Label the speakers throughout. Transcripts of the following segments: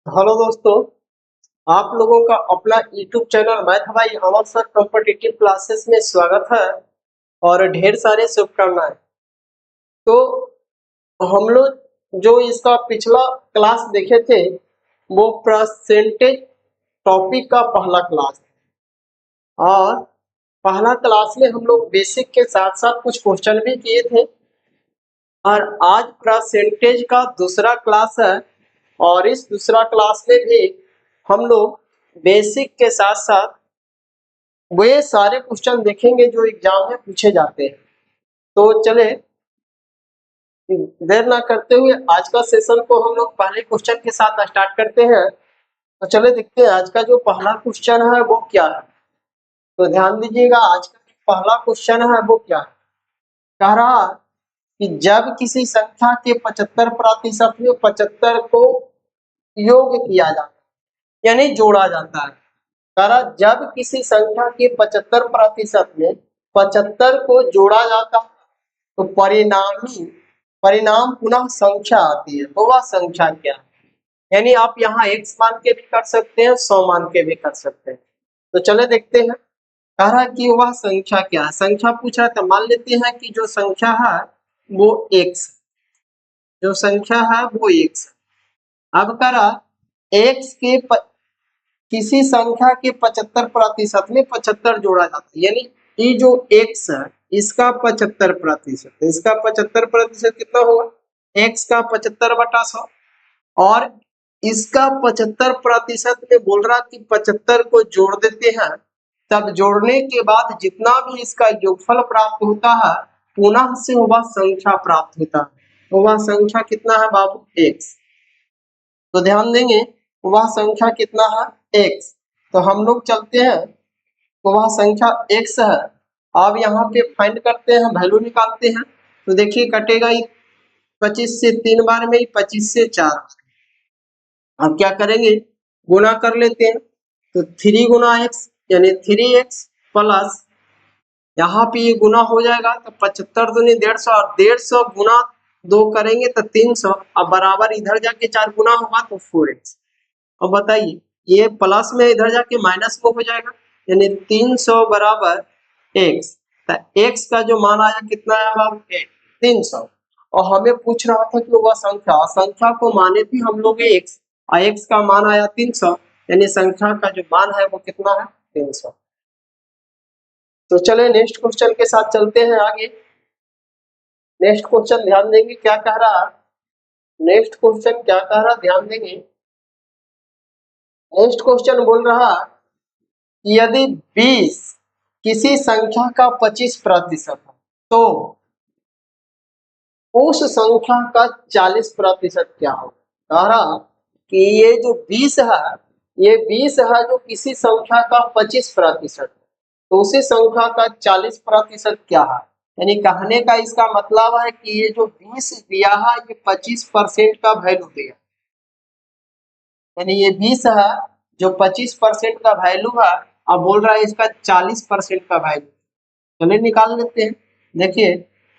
Speaker 1: Hello दोस्तों, आप लोगों का अपना यूट्यूब चैनल मैथ भाई अमर सर कॉम्पिटिटिव क्लासेस में स्वागत है और ढेर सारे शुभकामनाएं। तो हम लोग जो इसका पिछला क्लास देखे थे वो परसेंटेज टॉपिक का पहला क्लास है और पहला क्लास में हम लोग बेसिक के साथ साथ कुछ क्वेश्चन भी किए थे और आज परसेंटेज का दूसरा क्लास है और इस दूसरा क्लास में भी हम लोग बेसिक के साथ साथ वे सारे क्वेश्चन देखेंगे जो एग्जाम में पूछे जाते हैं। तो चले देर ना करते हुए आज का सेशन को हम लोग पहले क्वेश्चन के साथ स्टार्ट करते हैं। तो चले देखते हैं आज का जो पहला क्वेश्चन है वो क्या है। तो ध्यान दीजिएगा, आज का जो पहला क्वेश्चन है वो क्या है। कह रहा कि जब किसी संख्या के 75% में 75 को योग किया जाता है यानी जोड़ा जाता है। कह रहा जब किसी संख्या के 75% में 75 को जोड़ा जाता है तो परिणाम पुनः संख्या आती है। तो वह संख्या क्या है, यानी आप यहाँ x मान के भी कर सकते हैं, 100 मान के भी कर सकते हैं। तो चले देखते हैं कह रहा कि वह संख्या क्या है। संख्या पूछ रहा है तो मान लेते हैं कि जो संख्या है वो x, जो संख्या है वो x। अब कह रहा x के किसी संख्या के 75% में 75 जोड़ा जाता है, यानी ये जो x है इसका 75%, इसका 75% कितना होगा, x का 75/100 और इसका 75% में बोल रहा कि 75 को जोड़ देते हैं, तब जोड़ने के बाद जितना भी इसका योगफल प्राप्त होता है पुनः से वह संख्या प्राप्त होता है। तो वह संख्या कितना है बाबू, x। तो ध्यान देंगे वह संख्या कितना है, x। तो हम लोग चलते हैं तो वह संख्या x है। अब यहाँ पे फाइंड करते हैं, वैल्यू निकालते हैं। तो देखिए कटेगा 25 से 3 बार में, 25 से 4। अब क्या करेंगे, गुना कर लेते हैं। तो 3 गुना x यानी 3x प्लस यहाँ पे ये गुना हो जाएगा तो 75 दूनी 150 और 150 गुना 2 करेंगे तो 300। अब बराबर इधर जाके 4 गुना होगा तो 4x। अब बताइए ये प्लस में इधर जाके माइनस में हो जाएगा यानी 300 बराबर x। तो x का जो मान आया कितना आया, 300। और हमें पूछ रहा था कि वह संख्या को माने थे हम लोग x और x का मान आया 300, यानी संख्या का जो मान है वो कितना है, 300। तो चले नेक्स्ट क्वेश्चन के साथ चलते हैं आगे। नेक्स्ट क्वेश्चन ध्यान देंगे क्या कह रहा, नेक्स्ट क्वेश्चन क्या कह रहा ध्यान देंगे। नेक्स्ट क्वेश्चन बोल रहा कि यदि 20 किसी संख्या का 25% है तो उस संख्या का 40% क्या होगा। कह रहा कि ये जो 20 है, ये 20 है जो किसी संख्या का 25%, तो उसी संख्या का 40% क्या है। यानी कहने का इसका मतलब है कि ये जो 20 दिया है ये 25% का वैल्यू दिया, यानी ये 20 है जो 25% का वैल्यू है। अब बोल रहा है इसका 40% का वैल्यू, चलिए निकाल लेते हैं। देखिए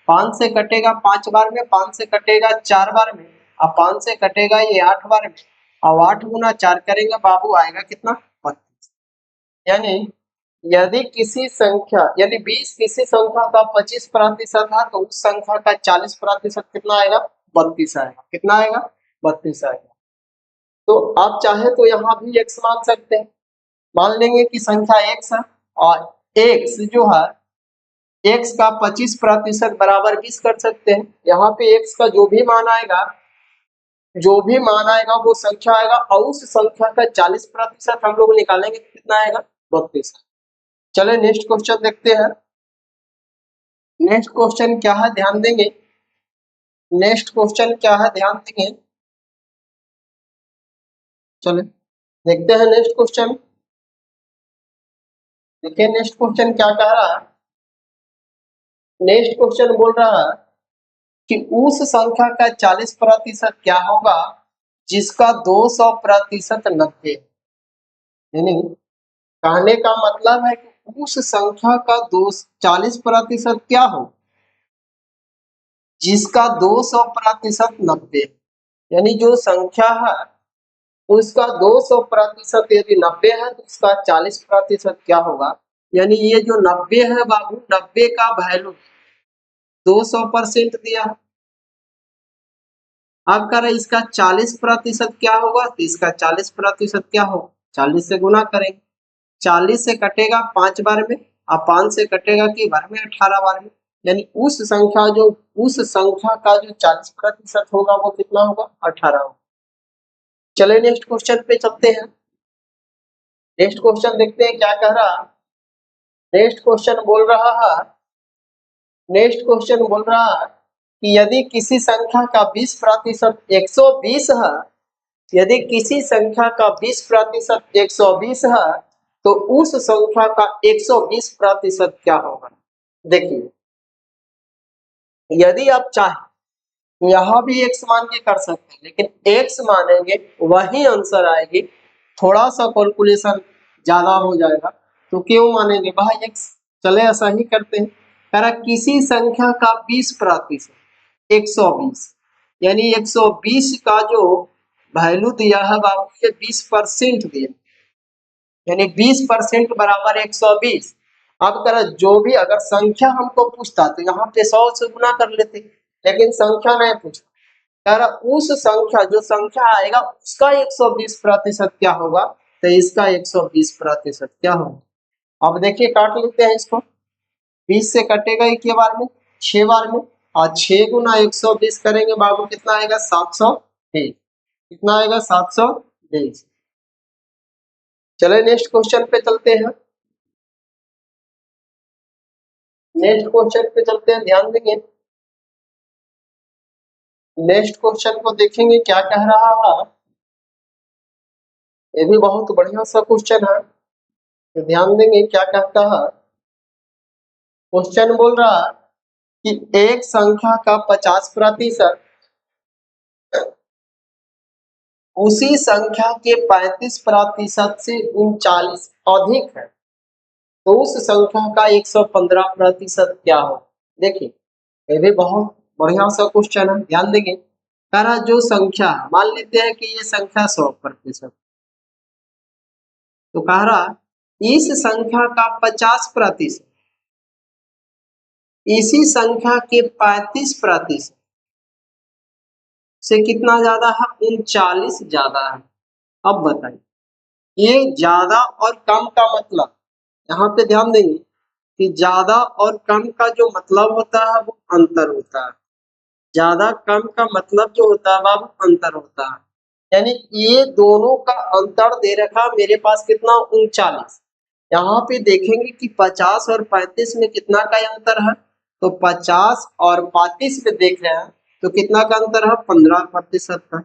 Speaker 1: 5 से कटेगा 5 बार में, 5 से कटेगा 4 बार में, अब 5 से कटेगा ये 8 बार में। अब 8 गुना 4 करेंगे बाबू आएगा कितना, 32। यानी यदि किसी संख्या यानी 20 किसी संख्या का 25% है तो उस संख्या का 40% कितना आएगा, 32 आएगा। कितना आएगा, 32 आएगा। तो आप चाहे तो यहाँ भी x मान सकते हैं, मान लेंगे कि संख्या x है और x जो है x का 25% बराबर 20 कर सकते हैं। यहाँ पे x का जो भी मान आएगा, जो भी मान आएगा वो संख्या आएगा और उस संख्या का 40% हम लोग निकालेंगे तो कितना आएगा, 32। चले नेक्स्ट क्वेश्चन देखते हैं। नेक्स्ट क्वेश्चन क्या है ध्यान देंगे, नेक्स्ट क्वेश्चन क्या है ध्यान देंगे। चले देखते हैं नेक्स्ट क्वेश्चन। देखिए नेक्स्ट क्वेश्चन क्या कह रहा है। नेक्स्ट क्वेश्चन बोल रहा है कि उस संख्या का 40% क्या होगा जिसका 200% 90। यानी कहने का मतलब है कि उस संख्या का 40% क्या हो जिसका 200% 90। यानी जो संख्या है उसका 200% यदि 90 है तो उसका 40% क्या होगा। यानी ये जो 90 है बाबू, 90 का वैल्यू 200% दिया। अब कह रहे इसका 40% क्या होगा, तो इसका 40% क्या होगा, 40 से गुना करेंगे। 40 से कटेगा 5 बार में, और 5 से कटेगा कि बार में, 18 बार में। यानी उस संख्या का जो 40% होगा वो कितना होगा, 18 होगा। चले नेक्स्ट क्वेश्चन पे चलते हैं। नेक्स्ट क्वेश्चन देखते हैं क्या कह रहा। नेक्स्ट क्वेश्चन बोल रहा है, नेक्स्ट क्वेश्चन बोल रहा है कि यदि किसी संख्या का 20% 120 है, यदि किसी संख्या का 20% 120 है, तो उस संख्या का 120% क्या होगा। देखिए, यदि आप चाहें यहाँ भी x मान के कर सकते हैं, लेकिन x मानेंगे वही आंसर आएगी। थोड़ा सा कैलकुलेशन ज्यादा हो जाएगा, तो क्यों मानेंगे भाई x। चले ऐसा ही करते हैं। कह रहा किसी संख्या का 20% 120, यानी 120 का जो वैल्यू दिया है बाबू, ये 20% दिया, यानी 20% बराबर 120। अब कह जो भी अगर संख्या हमको पूछता तो यहाँ पे 100 से गुना कर लेते, लेकिन संख्या नहीं पूछा। कह रहा उस संख्या, जो संख्या आएगा उसका 120% क्या होगा, तो इसका 120% क्या होगा। अब देखिए काट लेते हैं इसको। 20 से कटेगा ही के बार में, 6 बार में, और 6 गुना 120 करेंगे बाबू, कितना आएगा 720। कितना आएगा 720। चले नेक्स्ट क्वेश्चन पे चलते हैं। नेक्स्ट क्वेश्चन पे चलते हैं, ध्यान देंगे। नेक्स्ट क्वेश्चन को देखेंगे क्या कह रहा है। ये भी बहुत बढ़िया सा क्वेश्चन है, तो ध्यान देंगे क्या कहता है। क्वेश्चन बोल रहा है कि एक संख्या का 50% उसी संख्या के 35% से 39 अधिक है, तो उस संख्या का 115% क्या हो। देखिए, ये भी बहुत बढ़िया सा क्वेश्चन है, ध्यान देंगे। कह रहा जो संख्या, मान लेते हैं कि ये संख्या 100%, तो कह रहा इस संख्या का 50% इसी संख्या के 35% से कितना ज्यादा है, 39 ज्यादा है। अब बताइए, ये ज्यादा और कम का मतलब, यहाँ पे ध्यान देंगे कि ज्यादा और कम का जो मतलब होता है वो अंतर होता है। ज्यादा कम का मतलब जो होता है वो अंतर होता है। यानी ये दोनों का अंतर दे रखा मेरे पास कितना, 39। यहाँ पे देखेंगे कि 50 और 35 में कितना का अंतर है, तो 50 और 35 में देख रहे हैं तो कितना का अंतर है, 15% का।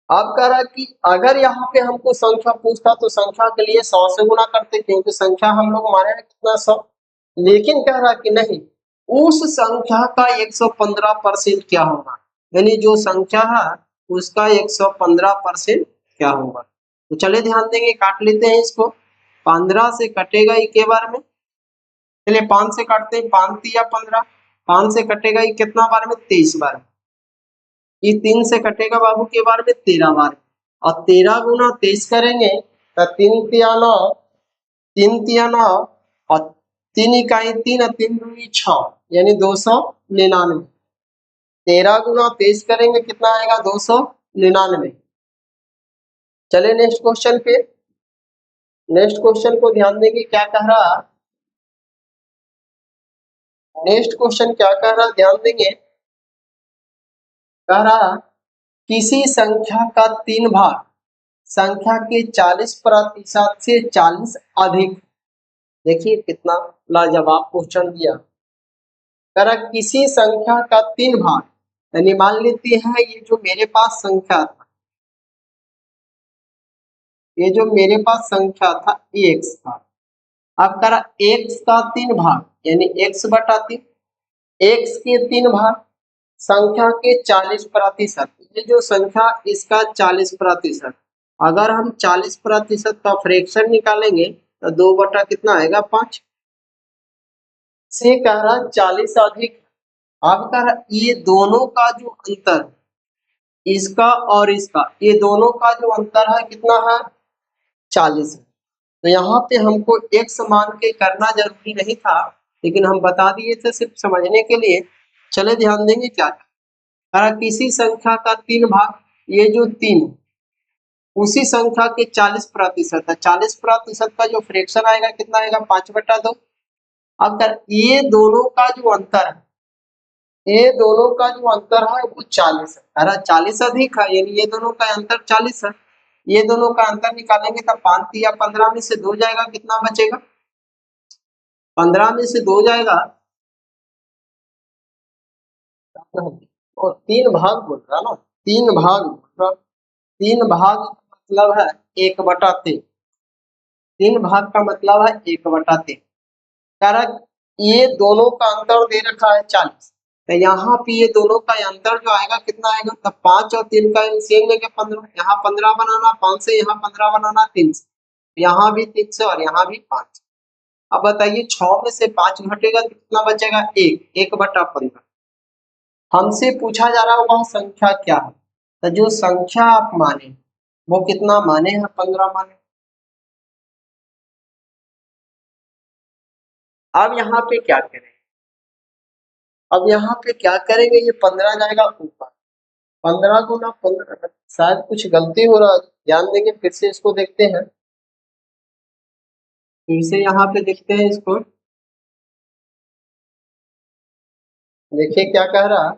Speaker 1: अब कह रहा कि अगर यहाँ पे हमको संख्या पूछता तो संख्या के लिए 100 से गुना करते, क्योंकि संख्या हम लोग माने हैं कितना, 100। लेकिन कह रहा कि नहीं, उस संख्या का 115% क्या होगा, यानी जो संख्या है उसका 115% क्या होगा। तो चले ध्यान देंगे, काट लेते हैं इसको। 15 से कटेगा ही के बार में, चलिए 5 से काटते हैं, 5 तिया 15, 5 से कटेगा ही कितना बार में, 23 बार में। ये 3 से कटेगा बाबू के बार में, 13 बार। और 13 गुना 23 करेंगे तो 3 तिया 9, 3 तिया 9, और 3 इकाई 3 और 3 दूनी 6, यानी 299। 13 गुना 23 करेंगे कितना आएगा, 299। चले नेक्स्ट क्वेश्चन पे। नेक्स्ट क्वेश्चन को ध्यान देंगे क्या कह रहा। नेक्स्ट क्वेश्चन क्या कह रहा, ध्यान देंगे। कह रहा किसी संख्या का 3 भाग संख्या के 40% से 40 अधिक। देखिए कितना लाजवाब क्वेश्चन दिया। कह रहा किसी संख्या का 3 भाग, यानी मान लेते हैं ये जो मेरे पास संख्या था, ये जो मेरे पास संख्या था x था। अब कह रहा x का 3 भाग, यानी x बटा 3, x के 3 भाग संख्या के 40%। ये जो संख्या इसका 40%, अगर हम 40% का फ्रैक्शन निकालेंगे तो 2 बटा कितना आएगा, 5। से कह रहा 40 अधिक। अब कह रहा ये दोनों का जो अंतर, इसका और इसका, ये दोनों का जो अंतर है कितना है, 40 है। तो यहाँ पे हमको x मान के करना जरूरी नहीं था, लेकिन हम बता दिए थे सिर्फ समझने के लिए। चले ध्यान देंगे क्या, अगर किसी संख्या का 3 भाग, ये जो 3 उसी संख्या के 40% है, 40% का जो फ्रैक्शन आएगा कितना आएगा, 5/2। अगर ये दोनों का जो अंतर है, ये दोनों का जो अंतर है वो 40 है, अरे 40 अधिक है, यानी ये दोनों का अंतर 40 है। ये दोनों का अंतर निकालेंगे तो 5 या 15 में से 2 जाएगा, कितना बचेगा, 15 में से 2 जाएगा, और 3 भाग बोल रहा ना, 3 भाग बोल रहा, 3 भाग मतलब है 1/3, 3 भाग का मतलब है 1/3। कारण ये दोनों का अंतर दे रखा है 40, तो यहाँ पे ये दोनों का अंतर जो आएगा कितना आएगा, तब 5 और 3 का एलसीएम लेके 15, यहाँ 15 बनाना, 5 से यहाँ 15 बनाना, 3 से, यहाँ भी 3 से और यहाँ भी 5। अब बताइए 6 में से 5 घटेगा तो कितना बचेगा, 1/15। हमसे पूछा जा रहा है वह संख्या क्या है, तो जो संख्या आप माने वो कितना माने हैं, 15 माने। अब यहाँ पे क्या करें, अब यहाँ पे क्या करेंगे, ये 15 जाएगा ऊपर, 15 गुना 15, शायद कुछ गलती हो रहा है, ध्यान देंगे, फिर से इसको देखते हैं, फिर से यहाँ पे देखते हैं इसको, देखिए क्या कह रहा,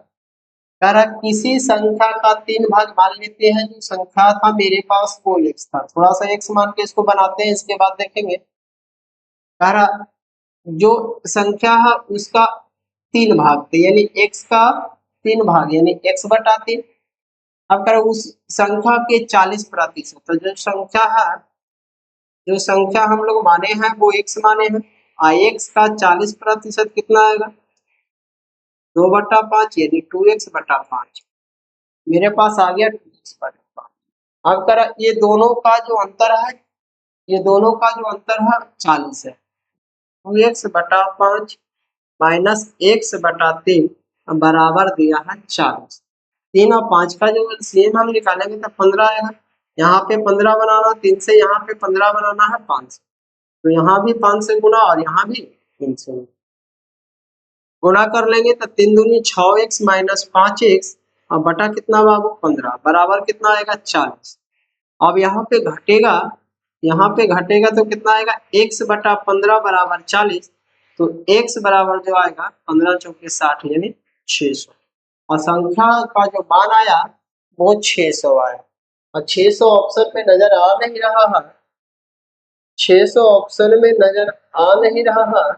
Speaker 1: कह रहा किसी संख्या का 3 भाग मान लेते हैं, जो संख्या था मेरे पास वो x था, थोड़ा सा x मान के इसको बनाते हैं, इसके बाद देखेंगे। कह रहा जो संख्या है उसका 3 भाग थे, यानी x का 3 भाग यानी x/3। अब कह रहा उस संख्या के 40%, तो जो संख्या है, जो संख्या हम लोग माने हैं वो x माने हैं, x का 40% कितना आएगा, 2/5 यानी 2x/5। मेरे पास आ गया 2x/5। अब करा ये दोनों का जो अंतर है, ये दोनों का जो अंतर है 40 है, 2x/5 माइनस x/3 बराबर दिया है 40। 3 और 5 का जो एलसीएम हम निकालेंगे तो 15 आएगा, यहाँ पे 15 बनाना, 3 से यहाँ पे 15 बनाना है 5 से, तो यहाँ भी 5 से गुना और यहाँ भी 3 से गुणा कर लेंगे तो 3 दूनी 6x माइनस 5x और बटा कितना बाबू 15 बराबर कितना आएगा 40। अब यहाँ पे घटेगा तो कितना आएगा, x/15 बराबर 40, तो x बराबर जो आएगा 15 चौके 60 यानी 600, और संख्या का जो मान आया वो 600 आया, और 600 ऑप्शन में नजर आ नहीं रहा है, 600 ऑप्शन में नजर आ नहीं रहा है,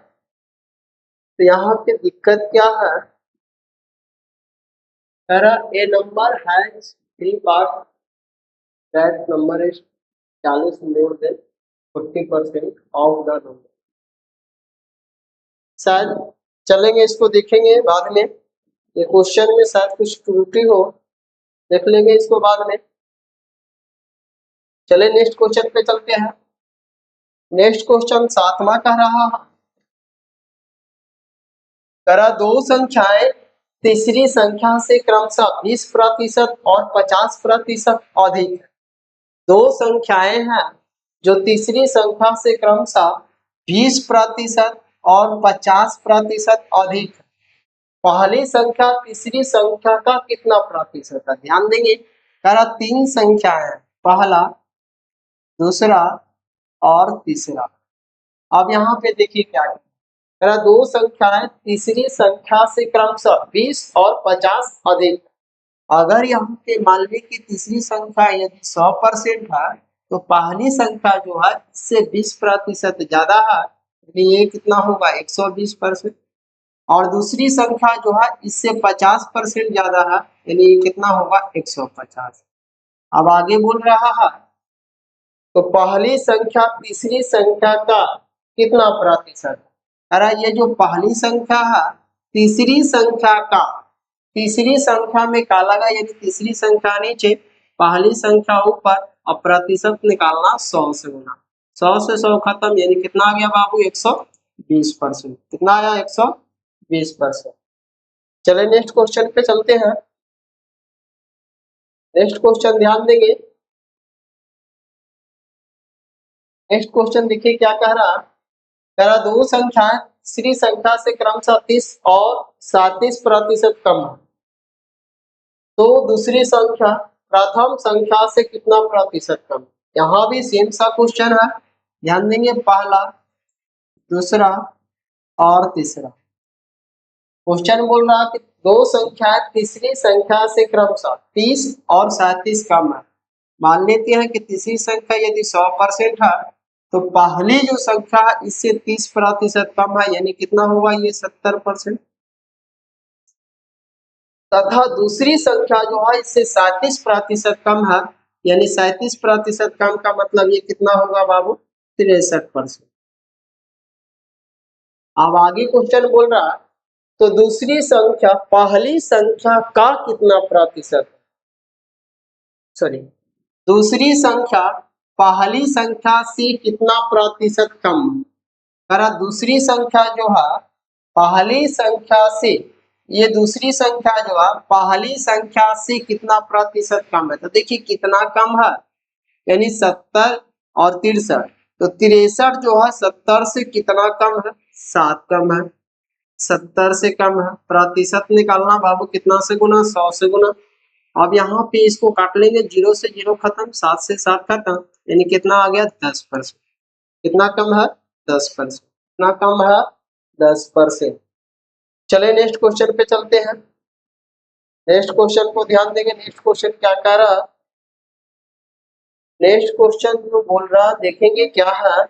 Speaker 1: तो यहाँ पे दिक्कत क्या है, a number has 3 part, that number is 40 more than 40% of the number. शायद चलेंगे, इसको देखेंगे बाद में, ये क्वेश्चन में शायद कुछ त्रुटि हो, देख लेंगे इसको बाद में। चले नेक्स्ट क्वेश्चन पे चलते हैं। नेक्स्ट क्वेश्चन 7वां कह रहा है, करा दो संख्याएं तीसरी संख्या से क्रमशः 20% और 50% अधिक है। दो संख्याएं हैं जो तीसरी संख्या से क्रमशः 20% और 50% अधिक है। पहली संख्या तीसरी संख्या का कितना प्रतिशत है, ध्यान देंगे। करा 3 संख्याएं, पहला, दूसरा और तीसरा। अब यहाँ पे देखिए क्या है, करा दो संख्याएं तीसरी संख्या से क्रमशः 20 और 50 अधिक। अगर यहाँ पे मान ली कि तीसरी संख्या यदि 100% है, तो पहली संख्या जो है इससे 20% ज्यादा है, ये कितना होगा 120%, और दूसरी संख्या जो है इससे 50% ज्यादा है, यानी ये कितना होगा 150। अब आगे बोल रहा है, तो पहली संख्या तीसरी संख्या का कितना प्रतिशत, अरे ये जो पहली संख्या है तीसरी संख्या का, तीसरी संख्या में का लगा, यानी तीसरी संख्या नीचे पहली संख्या ऊपर, और प्रतिशत निकालना 100 से गुना, 100 से 100 खत्म, यानी कितना आ गया बाबू 120%। कितना आया 120%। चले नेक्स्ट क्वेश्चन पे चलते हैं। नेक्स्ट क्वेश्चन ध्यान देंगे। नेक्स्ट क्वेश्चन देखिए क्या कह रहा दो संख्या तीसरी संख्या से क्रमशः 30 और 37% कम है, तो दूसरी संख्या प्रथम संख्या से कितना प्रतिशत कम। यहाँ भी सेम सा क्वेश्चन है, ध्यान देंगे पहला, दूसरा और तीसरा। क्वेश्चन बोल रहा है कि दो संख्या तीसरी संख्या से क्रमशः 30 और 37 कम है। मान लेते हैं कि तीसरी संख्या यदि 100% है तो पहली जो संख्या है इससे 30% कम है, यानी कितना होगा ये 70%। तथा दूसरी संख्या जो है इससे 37% कम है, यानी 37% कम का मतलब ये कितना होगा बाबू 63%। अब आगे क्वेश्चन बोल रहा है तो दूसरी संख्या पहली संख्या का कितना प्रतिशत, सॉरी दूसरी संख्या पहली संख्या से कितना प्रतिशत कम। करा दूसरी संख्या जो है पहली संख्या से, ये दूसरी संख्या जो है पहली संख्या से कितना प्रतिशत कम है, तो देखिए कितना कम है, यानी 70 और 63, तो 63 जो है 70 से कितना कम है, 7 कम है। 70 से कम है, प्रतिशत निकालना बाबू कितना से गुना, 100 से गुना। अब यहाँ पे इसको काट लेंगे, 0 से 0 खत्म, 7 से 7 खत्म, यानी कितना आ गया 10%। कितना कम है 10%, कितना कम है 10%। चले नेक्स्ट क्वेश्चन पे चलते हैं। नेक्स्ट क्वेश्चन को ध्यान देंगे। नेक्स्ट क्वेश्चन क्या कह रहा, नेक्स्ट क्वेश्चन जो बोल रहा देखेंगे क्या है।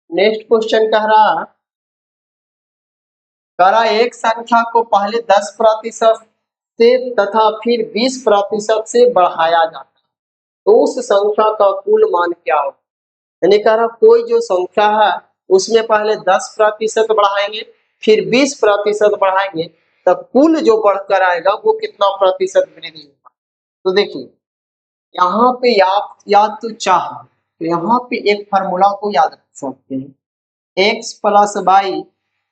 Speaker 1: नेक्स्ट क्वेश्चन कह रहा एक संख्या को पहले 10% से तथा फिर 20% से बढ़ाया जाता है, तो उस संख्या का कुल मान क्या हो। यानी कह रहा कोई जो संख्या है उसमें पहले 10% बढ़ाएंगे फिर 20% बढ़ाएंगे, तो कुल जो बढ़कर आएगा वो कितना प्रतिशत वृद्धि होगा। तो देखिए यहाँ पे आप याद तो चाह, तो यहाँ पे एक फार्मूला को याद रख सकते हैं, x प्लस वाई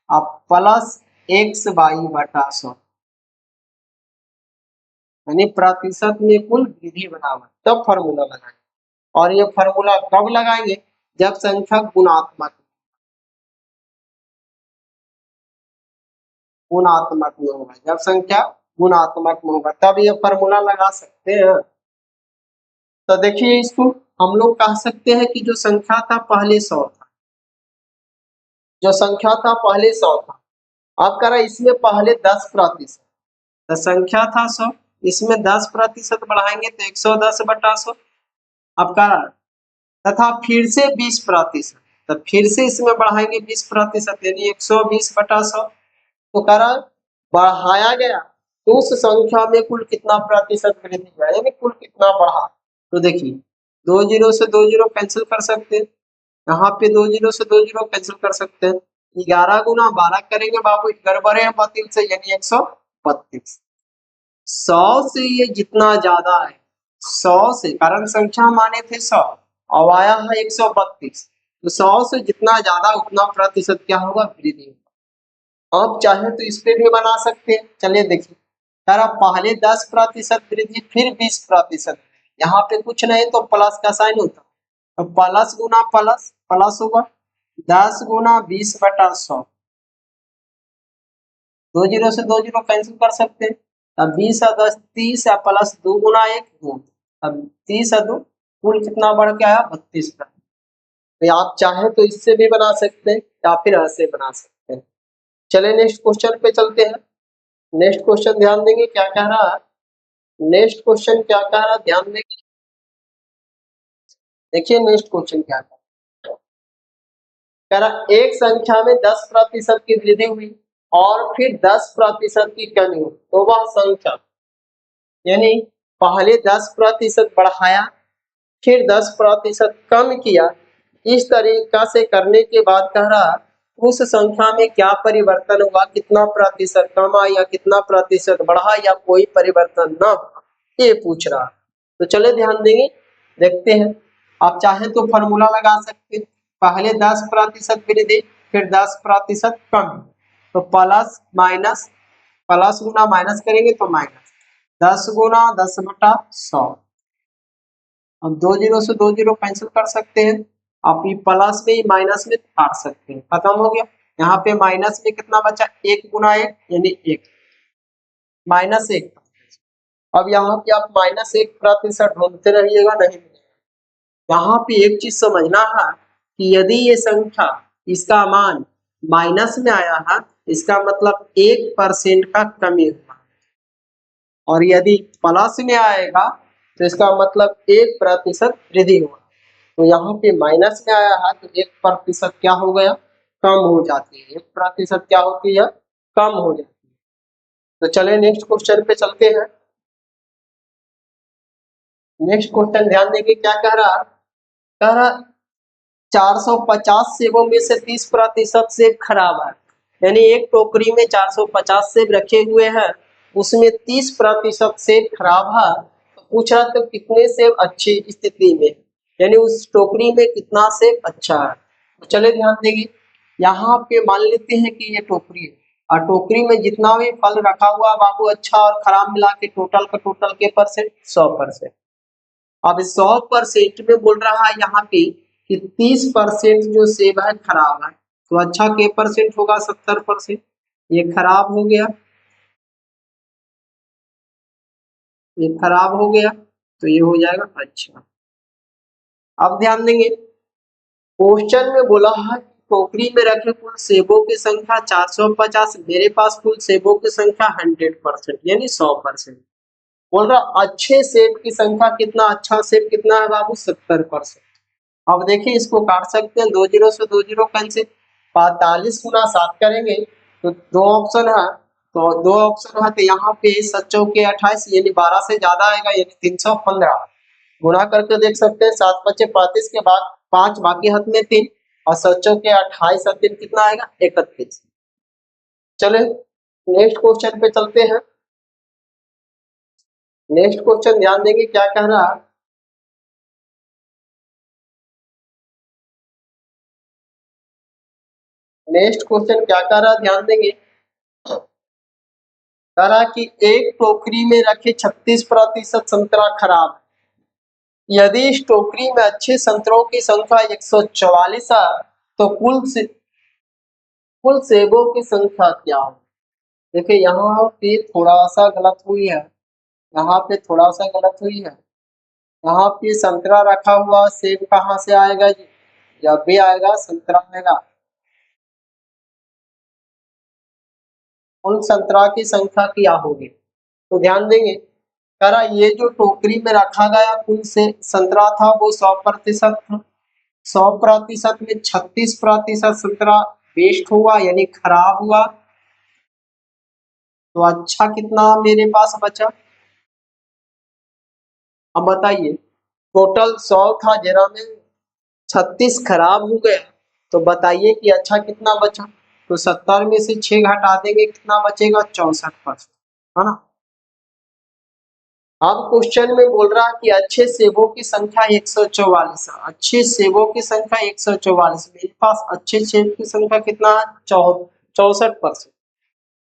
Speaker 1: आप प्लस एक्स वाई बटा 100, यानी प्रतिशत में कुल वृद्धि बराबर, तब फार्मूला लगाएंगे। और ये फार्मूला कब लगाएंगे, जब संख्या गुणात्मक गुणात्मक में होगा, जब संख्या गुणात्मक में होगा तब ये फार्मूला लगा सकते हैं। तो देखिए इसको हम लोग कह सकते हैं कि जो संख्या था पहले 100 था, जो संख्या था पहले 100 था, अब कह रहा इसमें पहले 10%, तो संख्या था 100, इसमें 10% बढ़ाएंगे तो 110 बटा 100। अब कह रहा तथा फिर से 20%, तो फिर से इसमें बढ़ाएंगे 20%, यानी 120 बटा 100। तो कह रहा बढ़ाया गया तो उस संख्या में कुल कितना प्रतिशत वृद्धि हुआ, यानी कुल कितना बढ़ा। तो देखिए 2 जीरो से 2 जीरो कैंसिल कर सकते हैं, यहाँ पे 2 जीरो से 2 जीरो कैंसिल कर सकते हैं, 11 गुना 12 करेंगे बाबू, गड़बड़े हैं 32 से, यानी 132। 100 से ये जितना ज्यादा है, 100 से, कारण संख्या माने थे 100 और आया है 132, तो 100 से जितना ज्यादा उतना प्रतिशत क्या होगा वृद्धि होगा। आप चाहे तो इस पे भी बना सकते हैं, चलिए देखिए यार पहले 10% वृद्धि फिर 20%, यहाँ पे कुछ नहीं तो प्लस का साइन होता, तो प्लस गुना प्लस प्लस होगा 10 गुना 20 बटा 100, 2 जीरो से 2 जीरो कैंसिल कर सकते हैं, अब 20 और 10 30 या प्लस 2 गुना 1 2, अब 30 और 2 कुल कितना बढ़ के आया 32 का। तो आप चाहे तो इससे भी बना सकते हैं या फिर ऐसे बना सकते हैं। चले नेक्स्ट क्वेश्चन पे चलते हैं। नेक्स्ट क्वेश्चन ध्यान देंगे क्या कह रहा है, नेक्स्ट क्वेश्चन क्या कह रहा है ध्यान देंगे। देखिए नेक्स्ट क्वेश्चन क्या कह रहा एक संख्या में 10% की वृद्धि हुई और फिर 10% की कमी हुई, तो वह संख्या, यानी पहले 10% बढ़ाया फिर 10% कम किया, इस तरीका से करने के बाद कह रहा उस संख्या में क्या परिवर्तन हुआ, कितना प्रतिशत कमा या कितना प्रतिशत बढ़ा या कोई परिवर्तन न हुआ, ये पूछ रहा। तो चले ध्यान देंगे, देखते हैं। आप चाहे तो फॉर्मूला लगा सकते हैं, पहले 10% वृद्धि फिर 10% कम, तो प्लस माइनस, प्लस गुना माइनस करेंगे तो माइनस, 10 गुना 10/100। अब 2 जीरो से 2 जीरो कैंसिल कर सकते हैं। आप ये प्लस में माइनस में काट सकते हैं, खत्म हो गया। यहाँ पे माइनस में कितना बचा, 1 गुना 1 यानी 1, -1। अब यहाँ पे आप -1% ढूंढते रहिएगा, नहीं मिलेगा। यहाँ पे एक चीज समझना है कि यदि ये संख्या, इसका मान माइनस में आया है, इसका मतलब 1% का कमी हुआ, और यदि प्लस में आएगा तो इसका मतलब 1% वृद्धि हुआ। तो यहाँ पे माइनस में आया है तो 1% क्या हो गया, कम हो जाती है। 1% क्या होती है, कम हो जाती है। तो चले नेक्स्ट क्वेश्चन पे चलते हैं। नेक्स्ट क्वेश्चन ध्यान देंगे क्या कह रहा, 450 सेबों में से 30% सेब खराब है। यानी एक टोकरी में 450 सेब रखे हुए हैं, उसमें 30% सेब खराब है। तो पूछ रहा तो कितने सेब अच्छी स्थिति में, यानी उस टोकरी में कितना सेब अच्छा है। तो चले ध्यान देंगे, यहाँ पे मान लेते हैं कि ये टोकरी है, और टोकरी में जितना भी फल रखा हुआ बाबू अच्छा और खराब मिला के टोटल का टोटल के परसेंट 100%। अब 100% में बोल रहा है यहाँ पे कि 30% जो सेब है खराब है, तो अच्छा के परसेंट होगा, 70%। ये खराब हो गया, ये खराब हो गया, तो ये हो जाएगा अच्छा। अब ध्यान देंगे, क्वेश्चन में बोला है टोकरी में रखे कुल सेबों की संख्या 450, मेरे पास कुल सेबों की संख्या 100% यानी 100%। बोल रहा अच्छे सेब की संख्या कितना, अच्छा सेब कितना है बाबू, 70%। अब देखिए इसको काट सकते हैं, 2 जीरो से 2 जीरो कैंसिल, 45 गुना 7 करेंगे तो 2 ऑप्शन है, तो 2 ऑप्शन है, तो यहाँ पे 7 चौके 28 यानी 12 से ज्यादा आएगा, यानी 315। गुणा करके देख सकते हैं, 7 पचे 35 के बाद 5 बाकी हाथ में 3, और 7 चौके 28 और 3 कितना आएगा, 31। चले नेक्स्ट क्वेश्चन पे चलते हैं। नेक्स्ट क्वेश्चन ध्यान देंगे क्या कह रहा है, नेक्स्ट क्वेश्चन क्या कह रहा है ध्यान देंगे, कह रहा कि एक टोकरी में रखे 36% संतरा खराब है। यदि इस टोकरी में अच्छे संतरों की संख्या 144 है, तो कुल सेबों की संख्या क्या है। देखिए यहाँ पे थोड़ा सा गलत हुई है, यहाँ पे थोड़ा सा गलत हुई है। यहाँ पे संतरा रखा हुआ, सेब कहाँ से आएगा जी, जब भी आएगा संतरा आएगा। कुल संतरा की संख्या क्या होगी, तो ध्यान देंगे, करा ये जो टोकरी में रखा गया कुल से संतरा था वो 100% था। 100% में 36% संतरा वेस्ट हुआ यानी खराब हुआ, तो अच्छा कितना मेरे पास बचा। अब बताइए, टोटल 100 था, जरा में 36 खराब हो गया, तो बताइए कि अच्छा कितना बचा। तो 70 में से 6 घटा देंगे, कितना बचेगा, 64%, है ना। अब क्वेश्चन में बोल रहा है कि अच्छे सेबों की संख्या 144 है। अच्छे सेबों की संख्या 144, मेरे पास अच्छे सेब की संख्या कितना है, 64%।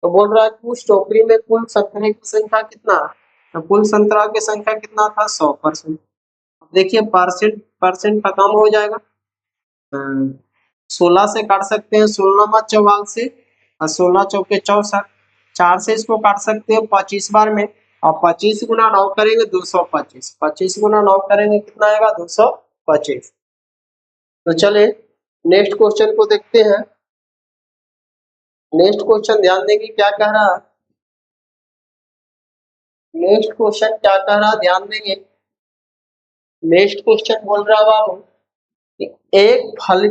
Speaker 1: तो बोल रहा है कि उस टोकरी में कुल संतरे की संख्या कितना है, तो कुल संतरा की संख्या कितना था, 100%। देखिए परसेंट परसेंट खत्म हो जाएगा, 16 से काट सकते हैं, 16 44 और 16 चौके 64, 4 से इसको काट सकते हैं 25 बार में, और 25 गुना 9 करेंगे 225, 25 गुना 9 करेंगे कितना आएगा, 225। तो चले नेक्स्ट क्वेश्चन को देखते हैं। नेक्स्ट क्वेश्चन ध्यान देंगे क्या कह रहा है, नेक्स्ट क्वेश्चन क्या कह रहा है ध्यान देंगे। नेक्स्ट क्वेश्चन बोल रहा है बाबू कि एक फल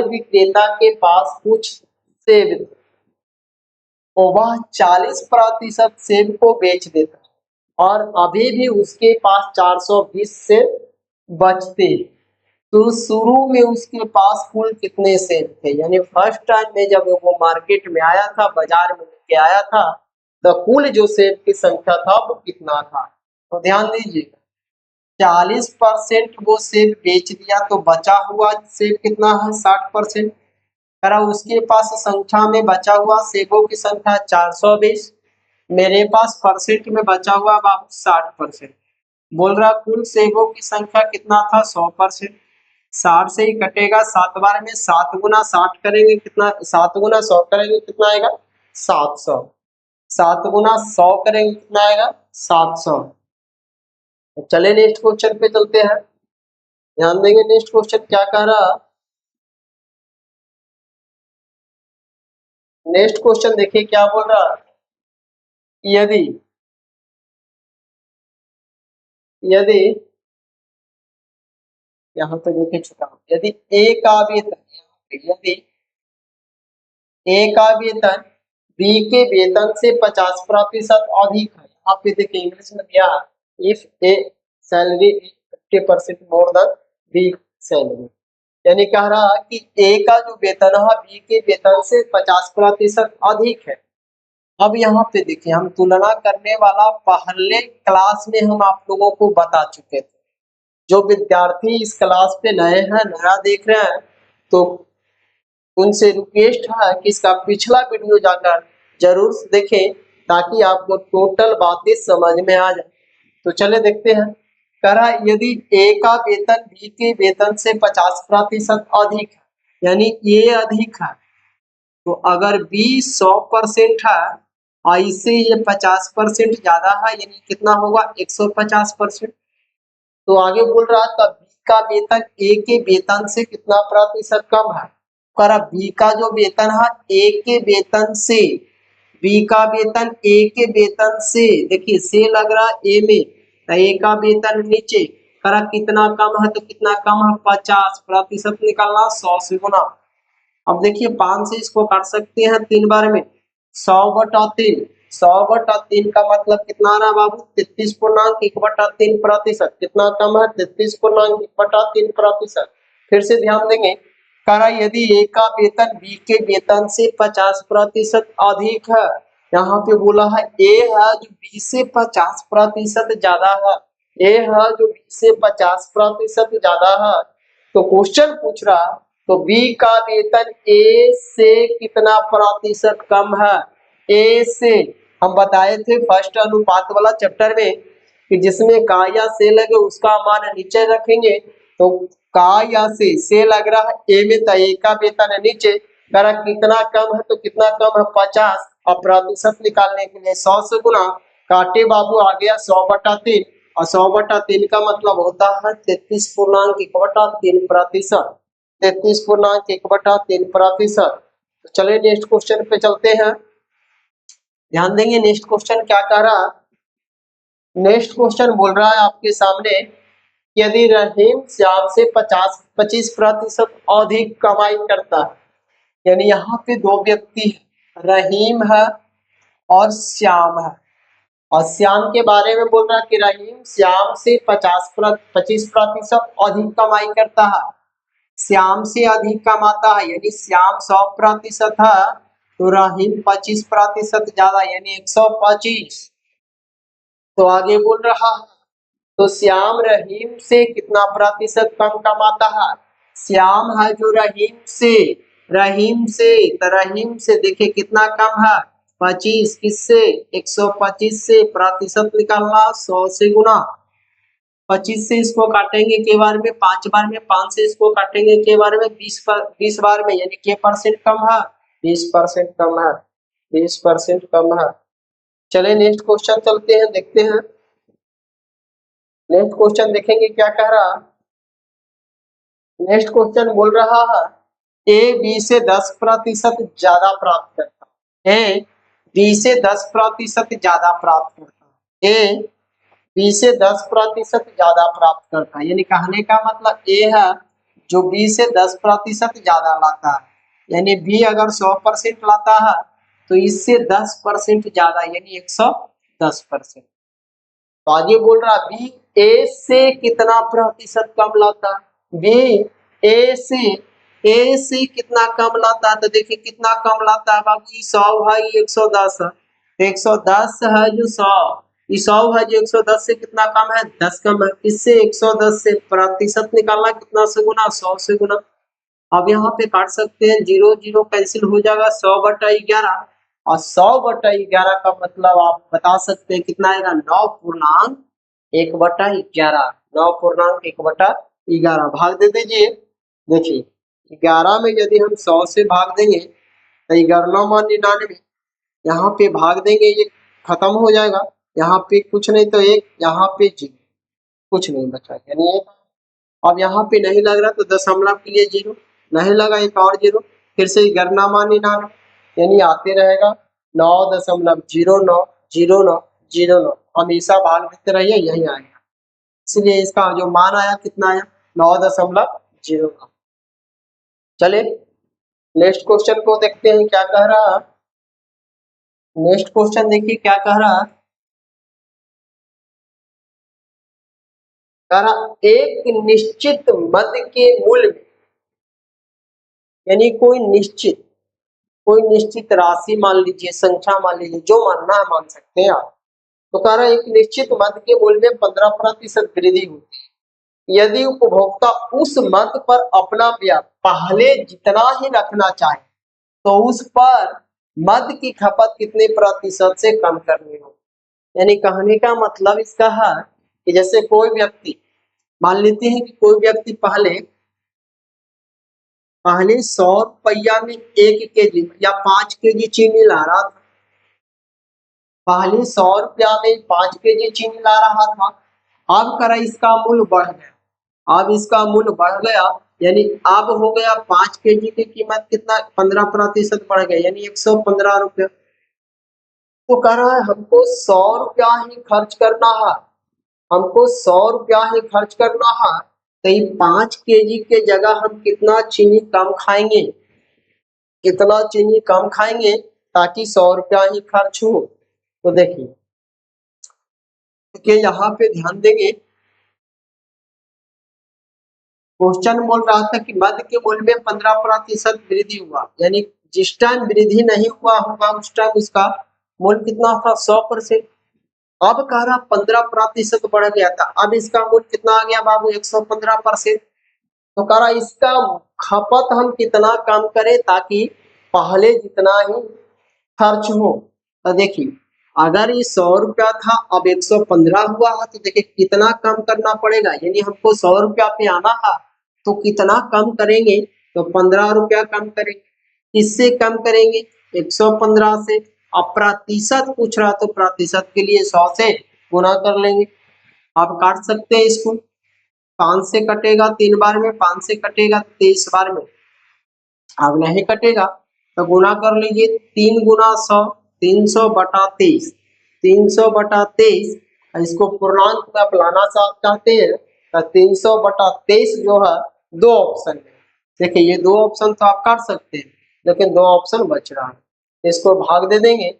Speaker 1: विक्रेता के पास कुछ सेब थे, और वह 40% सेब को बेच देता, और अभी भी उसके पास 420 सेब बचते। तो शुरू में उसके पास कुल कितने सेब थे, यानी फर्स्ट टाइम में जब वो मार्केट में आया था, बाजार में लेके आया था, तो कुल जो सेब की संख्या था वो कितना था। तो ध्यान दीजिए, 40% वो सेब बेच दिया, तो बचा हुआ सेब कितना है, 60%। करा उसके पास संख्या में बचा हुआ सेबों की संख्या 420, मेरे पास परसेंट में बचा हुआ बाबू 60%। बोल रहा कुल सेबों की संख्या कितना था 100%। 60 से ही कटेगा 7 बार में, 7 गुना 60 करेंगे कितना, 7 गुना 100 करेंगे कितना आएगा 700। 7 गुना 100 करेंगे कितना आएगा 700। चले नेक्स्ट क्वेश्चन पे चलते हैं, ध्यान देंगे नेक्स्ट क्वेश्चन क्या कह रहा। नेक्स्ट क्वेश्चन देखिए क्या बोल रहा, यदि यदि यहाँ पे देखे चुका हूं, यदि ए का वेतन, यदि ए का वेतन बी के वेतन से 50% अधिक है, यहाँ पे देखिए इंग्लिश में दिया if A salary 50% more than B salary, यानी कह रहा कि ए का जो वेतन है बी के वेतन से 50% अधिक है। अब यहाँ पे देखिए हम तुलना करने वाला पहले क्लास में हम आप लोगों को बता चुके थे। जो विद्यार्थी इस क्लास पे नए हैं, नया देख रहे हैं, तो उनसे रिक्वेस्ट है कि इसका पिछला वीडियो जाकर जरूर देखें ताकि आपको टोटल बातें समझ में आ जाए। तो चले देखते हैं, कह रहा यदि ए का वेतन बी के वेतन से 50% अधिक है, यानी ए अधिक है, तो अगर बी 100% है और इससे ये 50% ज्यादा है, यानी कितना होगा 150%। तो आगे बोल रहा था बी का वेतन ए के वेतन से कितना प्रतिशत कम है, कर बी का जो वेतन है ए के वेतन से, बी का वेतन ए के वेतन से, देखिए से लग रहा ए में, तो ए का वेतन नीचे करा कितना कम है, तो कितना कम है 50% निकालना 100 से गुना। अब देखिए 5 से इसको काट सकते हैं 3 बार में, 100/3, 100/3 का मतलब कितना आ रहा बाबू 33.1/3%, कितना कम है 33.1/3%। फिर से ध्यान देंगे, करा यदि ए का वेतन बी के वेतन से 50% अधिक है, यहाँ पे बोला है ए है जो बी से 50% ज्यादा है, ए है जो बी से 50% ज्यादा है, तो क्वेश्चन पूछ रहा तो बी का वेतन ए से कितना प्रतिशत कम है। ए से हम बताए थे फर्स्ट अनुपात वाला चैप्टर में कि जिसमें का या से लगे उसका मान नीचे रखेंगे, तो का या से लग रहा है ए में, तो ए का वेतन है नीचे, करा कितना कम है, तो कितना कम है 50, और प्रतिशत निकालने के लिए 100 से गुना, काटे बाबू आ गया 100/3, और 100/3 का मतलब होता है 33.1/3%, 33.1/3%। तो चलिए नेक्स्ट क्वेश्चन पे चलते हैं, ध्यान देंगे नेक्स्ट क्वेश्चन क्या कह रहा। नेक्स्ट क्वेश्चन बोल रहा है आपके सामने, यदि रहीम श्याम से 25% अधिक कमाई करता है, यानी यहाँ पे दो व्यक्ति है, रहीम है और श्याम है, और श्याम के बारे में बोल रहा है कि रहीम श्याम से 25% अधिक कमाई करता है, श्याम से अधिक कमाता है, यानी श्याम 100% है तो रहीम 25% ज्यादा यानी 125। तो आगे बोल रहा है तो श्याम रहीम से कितना प्रतिशत कम कमाता है, श्याम है जो रहीम से तो रहीम से देखिए कितना कम है 25, किससे 125 से, प्रतिशत निकालना 100 से गुना, 25 से इसको काटेंगे के बार में 5 बार में, 5 से इसको काटेंगे के बार में 20 बार में, यानी के परसेंट कम है 20% कम है, 20% कम है। चले नेक्स्ट क्वेश्चन चलते हैं, देखते हैं नेक्स्ट क्वेश्चन देखेंगे क्या कह रहा। नेक्स्ट क्वेश्चन बोल रहा है ए बी से 10% ज्यादा प्राप्त करता है, ए बी से 10% ज्यादा प्राप्त करता है, ए बी से 10% ज्यादा प्राप्त करता है, यानी कहने का मतलब ए है जो बी से 10% ज्यादा लाता है, यानी बी अगर 100% लाता है तो इससे 10% ज्यादा यानी 110%। तो आगे बोल रहा बी ए से कितना प्रतिशत कम लाता है, बी ए से कितना कम लाता है, तो देखिए कितना कम लाता है बाबू 100 है 110 है, तो 110 है जो 100 है जो 110 से कितना कम है 10 कम है, इससे 110 से प्रतिशत निकालना कितना से गुना 100 से गुना। अब यहाँ पे काट सकते हैं, 0 0 कैंसिल हो जाएगा 100/11, और 100/11 का मतलब आप बता सकते हैं कितना आएगा, 9.1/11। 9.1/11 भाग दे दीजिए। देखिए 11 में यदि हम 100 से भाग देंगे तो 11×9 = 99, यहाँ पे भाग देंगे ये खत्म हो जाएगा, यहाँ पे कुछ नहीं तो एक, यहाँ पे जीरो, कुछ नहीं बचा, यानी एक। अब यहाँ पे नहीं लग रहा तो दशमलव के लिए जीरो, नहीं लगा एक और जीरो, फिर से 11×9 = 99, यानी आते रहेगा 9.090909, हमेशा भाग देते रहिए, यही आएगा। इसलिए इसका जो मान आया कितना आया, 9.09। चलिए नेक्स्ट क्वेश्चन को देखते हैं क्या कह रहा है। नेक्स्ट क्वेश्चन देखिए क्या कह रहा है। कह रहा एक निश्चित मद के मूल्य में, यानी कोई निश्चित राशि मान लीजिए, संख्या मान लीजिए, जो मानना है मान सकते हैं आप। तो कह रहा है एक निश्चित मद के मूल्य में 15% वृद्धि होती है यदि उपभोक्ता उस मद पर अपना व्यय पहले जितना ही रखना चाहे तो उस पर मद की खपत कितने प्रतिशत से कम करनी हो। यानी कहने का मतलब इसका है कि जैसे कोई व्यक्ति, मान लेते हैं कि कोई व्यक्ति पहले 100 रुपया में 1 kg या 5 kg चीनी ला रहा था। पहले 100 रुपया में 5 kg चीनी ला रहा था, अब करा इसका मूल्य बढ़ गया। अब इसका मूल्य बढ़ गया, यानी अब हो गया 5 kg की कीमत कितना, 15% बढ़ गया, यानी 115 रुपया। तो कह रहा है हमको 100 रुपया ही खर्च करना है, हमको 100 रुपया ही खर्च करना है, तो ये 5 kg के जगह हम कितना चीनी कम खाएंगे, कितना चीनी कम खाएंगे ताकि 100 रुपया ही खर्च हो। तो देखिए यहाँ पे ध्यान देंगे, क्वेश्चन बोल रहा था कि मद के मूल्य में 15% वृद्धि हुआ, यानी जिस टाइम वृद्धि नहीं हुआ होगा उस टाइम उसका मूल्य कितना था, 100%। अब कह रहा 15% बढ़ गया था, अब इसका मूल्य कितना आ गया बाबू, 115%। तो कह रहा इसका खपत हम कितना कम करें ताकि पहले जितना ही खर्च हो। तो देखिए अगर ये 100 रुपया था, अब 115 हुआ है, तो देखिए कितना कम करना पड़ेगा, यानी हमको 100 रुपया पे आना है तो कितना कम करेंगे, तो 15 रुपया कम करेंगे। किससे कम करेंगे, 115 से। अब प्रतिशत पूछ रहा तो प्रतिशत के लिए 100 से गुना कर लेंगे। आप काट सकते हैं इसको, 5 से कटेगा 3 बार में, 5 से कटेगा 23 बार में, अब नहीं कटेगा तो गुना कर लीजिए, 3×100, 300/23, 300/23। इसको पूर्णांक में आप लाना चाहते हैं तो 300/23 जो है 2 ऑप्शन है। देखिए ये 2 ऑप्शन तो आप काट सकते हैं, लेकिन 2 ऑप्शन बच रहा है, इसको भाग दे देंगे।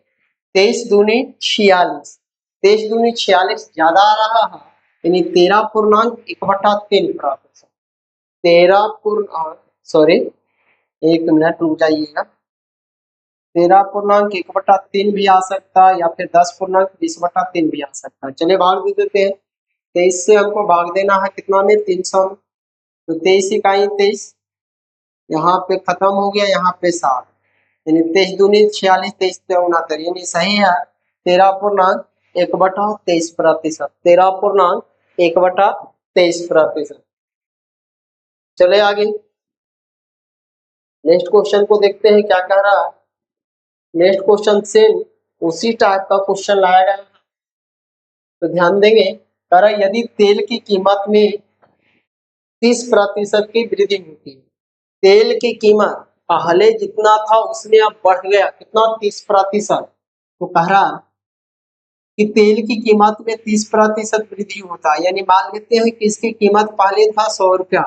Speaker 1: 23 दूनी 46, 23 दूनी 46 ज्यादा आ रहा है, यानी 13.1/3%। 13 पूर्णांक, सॉरी 1 मिनट रुक जाइएगा, 13.1/3 भी आ सकता है, या फिर 10.20/3 भी आ सकता है। चलिए भाग दे देते हैं। 23 से हमको भाग देना है कितना में, 300 में, तो 23 इकाई 23, यहाँ पे खत्म हो गया, यहाँ पे 7, यानी 23 दूनी 46, 23 69, यानी सही है 13.1/23%, 13.1/23%। चले आगे नेक्स्ट क्वेश्चन को देखते हैं क्या कह रहा है। नेक्स्ट क्वेश्चन से उसी टाइप का क्वेश्चन लाया गया है, तो ध्यान देंगे। कह रहा यदि तेल की कीमत में 30% की वृद्धि होती है, तेल की कीमत पहले जितना था उसमें अब बढ़ गया कितना, 30%। तो कह रहा कि तेल की कीमत में 30% वृद्धि होता है, यानी मान लेते हैं कि इसकी कीमत पहले था 100 रुपया,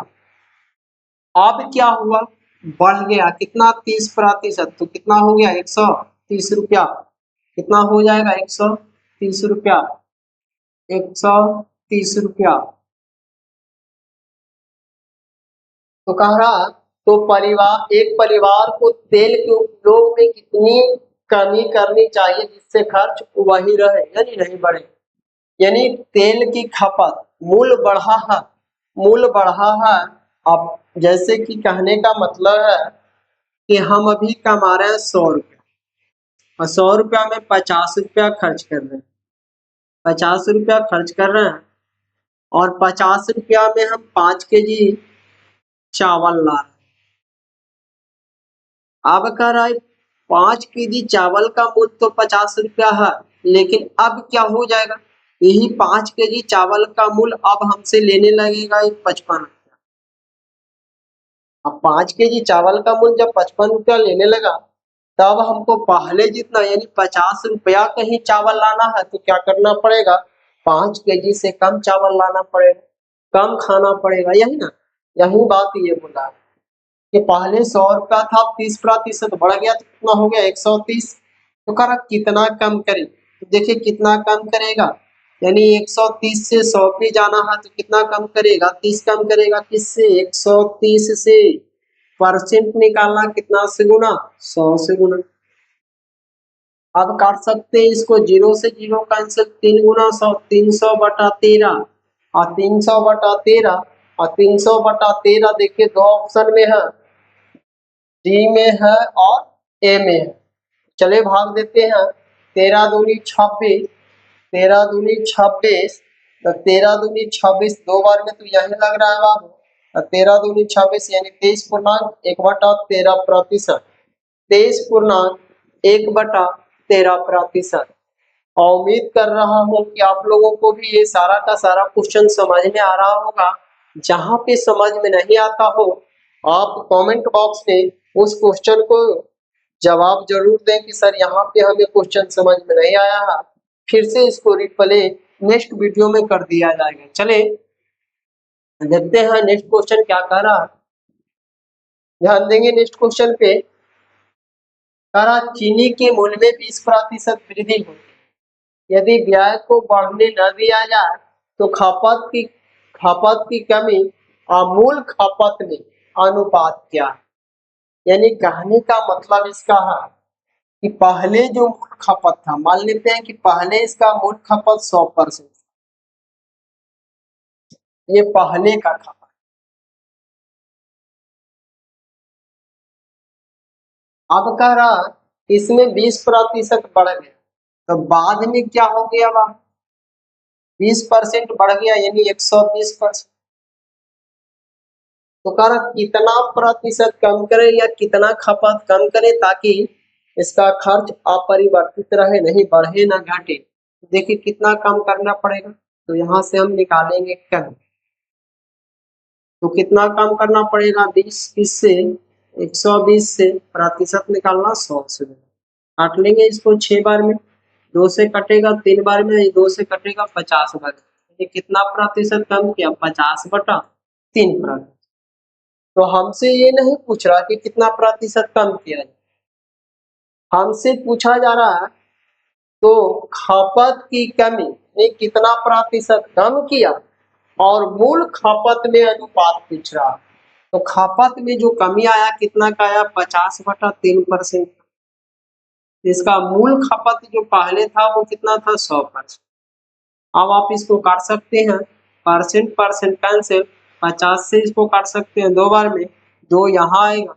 Speaker 1: अब क्या हुआ, बढ़ गया कितना, 30%, तो कितना हो गया 130 रुपया, कितना हो जाएगा 130 रुपया, 130 रुपया। तो कह रहा तो एक परिवार को तेल के उपयोग में कितनी कमी करनी चाहिए जिससे खर्च वही रहे यानी नहीं बढ़े। यानी तेल की खपत, मूल्य बढ़ा है, मूल्य बढ़ा है। अब जैसे कि कहने का मतलब है कि हम अभी कमा रहे हैं 100 रुपया, और 100 रुपया में 50 रुपया खर्च कर रहे हैं, 50 रुपया खर्च कर रहे हैं और 50 रुपया में हम 5 kg चावल ला रहे हैं। अब कह रहा है 5 kg चावल का मूल्य तो 50 रुपया है, लेकिन अब क्या हो जाएगा, यही 5 kg चावल का मूल्य अब हमसे लेने लगेगा 55 रुपया। अब 5 kg चावल का मूल्य जब 55 रुपया लेने लगा, तब हमको पहले जितना यानी 50 रुपया का ही चावल लाना है, तो क्या करना पड़ेगा, 5 kg से कम चावल लाना पड़ेगा, कम खाना पड़ेगा, यही ना, यही बात ये बोला है कि पहले 100 रुपया था, 30% बढ़ गया तो कितना हो गया 130। तो कह रहा कितना कम करे, तो देखिए कितना कम करेगा, यानी 130 से 100 पे जाना है तो कितना कम करेगा, 30 कम करेगा, किससे, 130 से। परसेंट निकालना कितना से गुना, 100 से गुना। अब काट सकते हैं इसको, 0 से 0 कैंसिल, 3 गुना 100, 300/13 और 300/13 और 300/13 देखिए दो ऑप्शन में है, डी में है और ए में है। चले भाग देते हैं, 13 दूनी 26, 13 दूनी 26, तो 13 दूनी 26 दो बार में तो यही लग रहा है बाबू, 13 दूनी 26 यानी 23.1/13%, 23.1/13%। और उम्मीद कर रहा हूँ कि आप लोगों को भी ये सारा का सारा क्वेश्चन समझ में आ रहा होगा। जहाँ पे समझ में नहीं आता हो, आप कमेंट बॉक्स में उस क्वेश्चन को जवाब जरूर दें कि सर यहाँ पे हमें क्वेश्चन समझ में नहीं आया है, फिर से इसको रिप्ले नेक्स्ट वीडियो में कर दिया जाएगा। चले देखते हैं नेक्स्ट क्वेश्चन क्या कह रहा है, ध्यान देंगे नेक्स्ट क्वेश्चन पे। कह रहा चीनी के मूल्य में 20% वृद्धि होती है, यदि व्यय को बढ़ने न दिया जाए तो खपत की कमी और मूल खपत में अनुपात क्या है। यानी कहने का मतलब इसका है कि पहले जो मूल खपत था, मान लेते हैं कि पहले इसका मूल खपत 100%, ये पहले का खपत, अब कह रहा इसमें 20% बढ़ गया, तो बाद में क्या हो गया, 20% बढ़ गया यानी 120%। तो कह रहा कितना प्रतिशत कम करे या कितना खपत कम करे ताकि इसका खर्च अपरिवर्तित रहे, नहीं बढ़े ना घटे। देखिए कितना कम करना पड़ेगा, तो यहाँ से हम निकालेंगे कम, तो कितना कम करना पड़ेगा, 20 से 120 से प्रतिशत निकालना 100 से, काट लेंगे इसको 6 बार में, 2 से कटेगा 3 बार में, 2 से कटेगा 50 बार। ये कितना प्रतिशत कम किया, 50/3%। तो हमसे ये नहीं पूछ रहा कि कितना प्रतिशत कम किया है, हमसे पूछा जा रहा है तो खपत की कमी ने कितना प्रतिशत कम किया और मूल खपत में अनुपात पूछ रहा। तो खपत में जो कमी आया कितना का आया, 50/3%। इसका मूल खपत जो पहले था वो कितना था, 100%। अब आप इसको काट सकते हैं, परसेंट परसेंट कैंसिल, 50 से इसको काट सकते हैं 2 बार में, 2 यहाँ आएगा,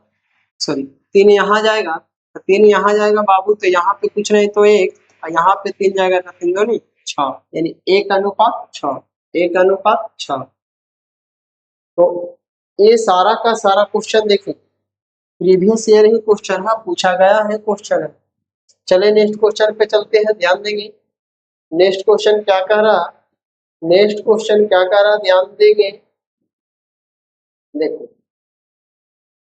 Speaker 1: सॉरी 3 यहाँ जाएगा, तो 3 यहाँ जाएगा बाबू, तो यहाँ पे कुछ नहीं तो 1, और यहाँ पे 3 जाएगा तो 3 दूनी 6, यानी 1:6, 1:6। तो ये सारा का सारा क्वेश्चन देखिए प्रीवियस ईयर ही क्वेश्चन है, पूछा गया है क्वेश्चन है। चले नेक्स्ट क्वेश्चन पे चलते हैं, ध्यान देंगे नेक्स्ट क्वेश्चन क्या कह रहा, नेक्स्ट क्वेश्चन क्या कह रहा, ध्यान देंगे। देखो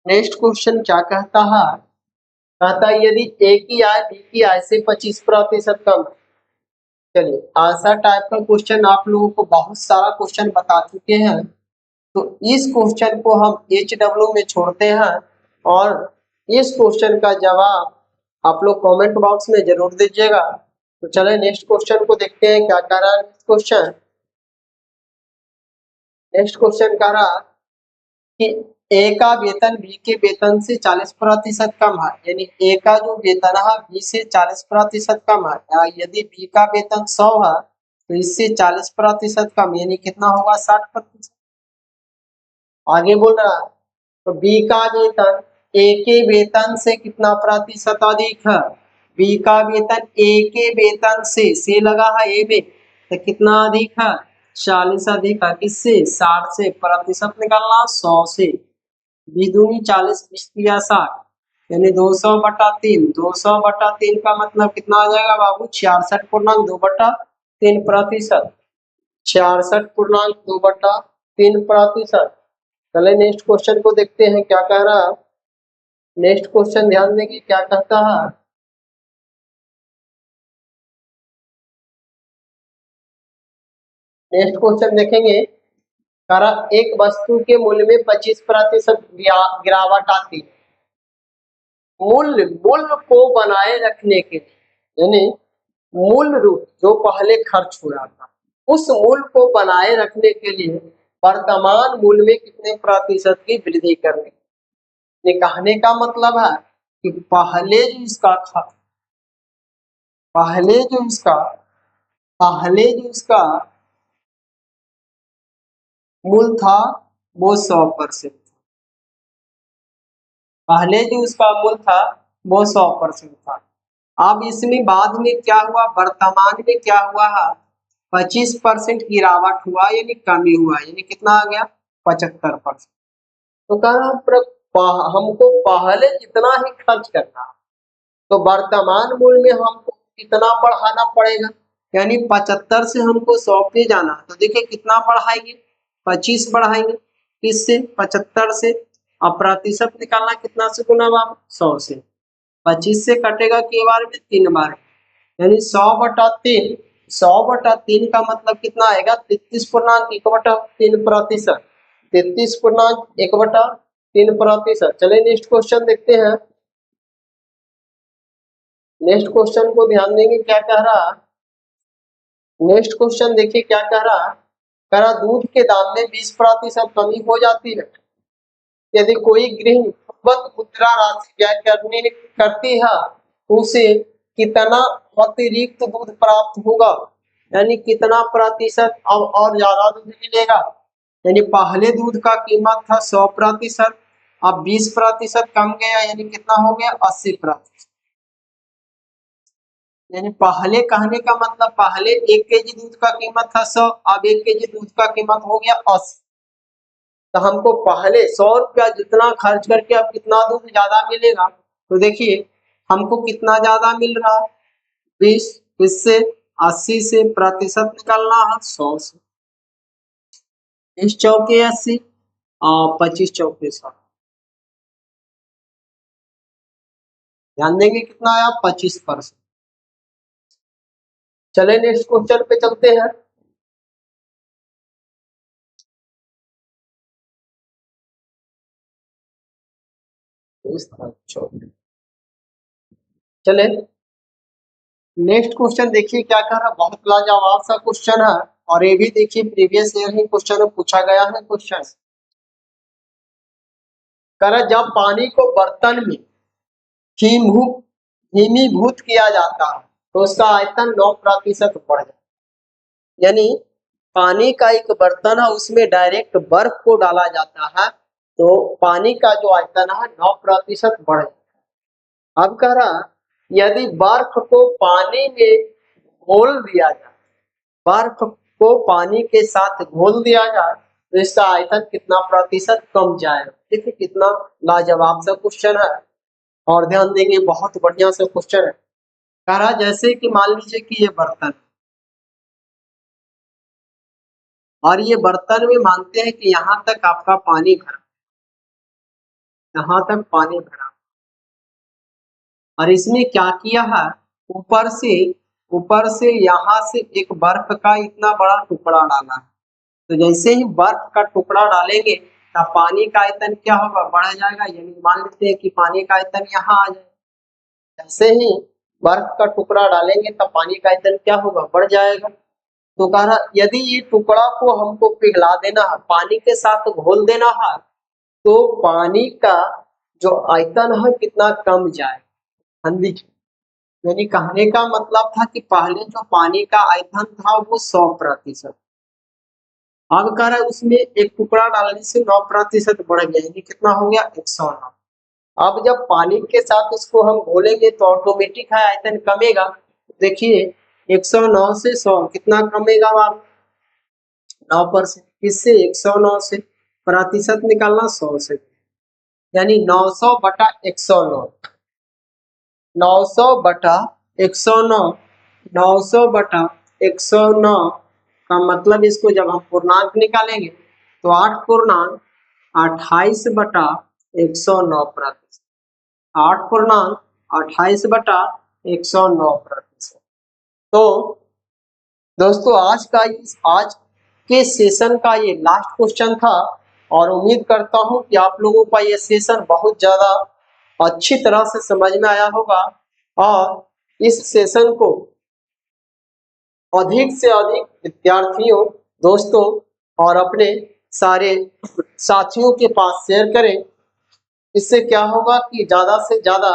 Speaker 1: नेक्स्ट क्वेश्चन क्या कहता है, कहता है यदि ए की आय बी की आय से 25% कम। चलिए ऐसा टाइप का क्वेश्चन आप लोगों को बहुत सारा क्वेश्चन बता चुके हैं, तो इस क्वेश्चन को हम HW में छोड़ते हैं और इस क्वेश्चन का जवाब आप लोग कमेंट बॉक्स में जरूर दीजिएगा। तो चले नेक्स्ट क्वेश्चन को देखते हैं क्या कह रहा है क्वेश्चन। नेक्स्ट क्वेश्चन कह रहा कि ए का वेतन बी के वेतन से 40% कम है, यानी ए का जो वेतन है बी से 40% कम है, या यदि बी का वेतन 100 है तो इससे 40% कम, यानी कितना होगा 60%। आगे बोल रहा है तो बी का वेतन ए के वेतन से कितना प्रतिशत अधिक है, बी का वेतन ए के वेतन से लगा है ए में, तो कितना अधिक है? 40 अधिक है। किससे? 60 से। प्रतिशत निकालना 100 से। 20 दूनी 40, 20 तिया 60, यानी 200/3। 200/3 का मतलब कितना आ जाएगा बाबू? 66.2/3%। 66.2/3%। चले नेक्स्ट क्वेश्चन को देखते हैं क्या कह रहा है। नेक्स्ट क्वेश्चन ध्यान देंगे क्या कहता है। नेक्स्ट क्वेश्चन देखेंगे, कह रहा एक वस्तु के मूल्य में 25% गिरावट आती है। मूल्य मूल्य को बनाए रखने के लिए, यानी मूल रूप जो पहले खर्च हो रहा था उस मूल्य को बनाए रखने के लिए वर्तमान मूल्य में कितने प्रतिशत की वृद्धि करनी। ये कहने का मतलब है कि पहले जो इसका मूल था वो 100%। पहले जो उसका मूल था वो 100% था। अब इसमें बाद में क्या हुआ? वर्तमान में क्या हुआ है? 25% गिरावट हुआ, यानी कमी हुआ, यानी कितना आ गया? 75%। तो कहा हमको पहले जितना ही खर्च करना, तो वर्तमान मूल्य में हमको कितना बढ़ाना पड़ेगा? यानी 75 से हमको 100 पे जाना, तो देखिए कितना बढ़ाएंगे? 25 बढ़ाएंगे। किससे? 75 से। अब प्रतिशत निकालना कितना से गुना बाबू? 100 से। 25 से कटेगा के बार में? 3 बार, यानी 100/3। 100/3 का मतलब कितना आएगा? 33.1/3%। 33.1/3%। चलिए नेक्स्ट क्वेश्चन देखते हैं। नेक्स्ट क्वेश्चन को ध्यान देंगे क्या कह रहा। नेक्स्ट क्वेश्चन देखिए क्या कह रहा। कह रहा दूध के दाम में 20% कमी हो जाती है यदि कोई गृहिणी मुद्रा राशि व्यय करती है, तो उसे कितना अतिरिक्त दूध प्राप्त होगा? यानी कितना प्रतिशत अब और ज्यादा दूध मिलेगा? यानी पहले दूध का कीमत था 100%, अब 20% कम गया, यानी कितना हो गया? 80%। यानी पहले कहने का मतलब पहले 1 केजी दूध का कीमत था 100, अब 1 केजी दूध का कीमत हो गया 80। तो हमको पहले 100 रुपया जितना खर्च करके अब कितना दूध ज्यादा मिलेगा? तो देखिए हमको कितना ज्यादा मिल रहा है? 20। इससे 80 से प्रतिशत निकालना है 100 से। 20 चौके 80 और 25 चौके 100। ध्यान देंगे कितना आया? 25%। चले नेक्स्ट क्वेश्चन पे चलते हैं। चले नेक्स्ट क्वेश्चन देखिए क्या कह रहा। बहुत लाजवाब सा क्वेश्चन है, और ये भी देखिए प्रीवियस ईयर ही क्वेश्चन में पूछा गया है। क्वेश्चन कह रहा जब पानी को बर्तन में हिमीभूत किया जाता है तो उसका आयतन 9% बढ़ जाता है। यानी पानी का एक बर्तन है, उसमें डायरेक्ट बर्फ को डाला जाता है तो पानी का जो आयतन है 9% बढ़ जाता है। अब कह रहा यदि बर्फ को पानी में घोल दिया जाए, बर्फ को पानी के साथ घोल दिया जाए तो इसका आयतन कितना प्रतिशत कम जाएगा। देखिए कितना लाजवाब सा क्वेश्चन है, और ध्यान देंगे बहुत बढ़िया सा क्वेश्चन है। कह रहा जैसे कि मान लीजिए कि ये बर्तन, और ये बर्तन में मानते हैं कि यहाँ तक आपका पानी भरा, यहाँ तक पानी भरा, और इसमें क्या किया है? ऊपर से यहाँ से एक बर्फ का इतना बड़ा टुकड़ा डाला है। तो जैसे ही बर्फ का टुकड़ा डालेंगे तब पानी का आयतन क्या होगा? बढ़ जाएगा। यानी मान लेते हैं कि पानी का आयतन यहाँ आ जाए, जैसे ही बर्फ का टुकड़ा डालेंगे तब पानी का आयतन क्या होगा? बढ़ जाएगा। तो कह रहा यदि ये टुकड़ा को हमको पिघला देना है, पानी के साथ घोल देना है, तो पानी का जो आयतन है कितना कम जाए। हिंदी यानी कहने का मतलब था कि पहले जो पानी का आयतन था वो 100%, अब कह रहा है उसमें एक टुकड़ा डालने से 9% बढ़ गया, यानी कितना हो गया? 109। अब जब पानी के साथ इसको हम घोलेंगे तो ऑटोमेटिक है आयतन कमेगा। देखिए 109 से 100 कितना कमेगा आप 9%। किससे? 109 से। प्रतिशत निकालना 100 से, यानी 900 बटा 109। 900 बटा 109, 900 बटा 109 का मतलब इसको जब हम पूर्णांक निकालेंगे तो 8.28 बटा 109%। 8.28 बटा 109%। तो दोस्तों आज के सेशन का ये लास्ट क्वेश्चन था और उम्मीद करता हूं कि आप लोगों का ये सेशन बहुत ज्यादा अच्छी तरह से समझ में आया होगा और इस सेशन को अधिक से अधिक विद्यार्थियों, दोस्तों और अपने सारे साथियों के पास शेयर करें। इससे क्या होगा कि ज्यादा से ज्यादा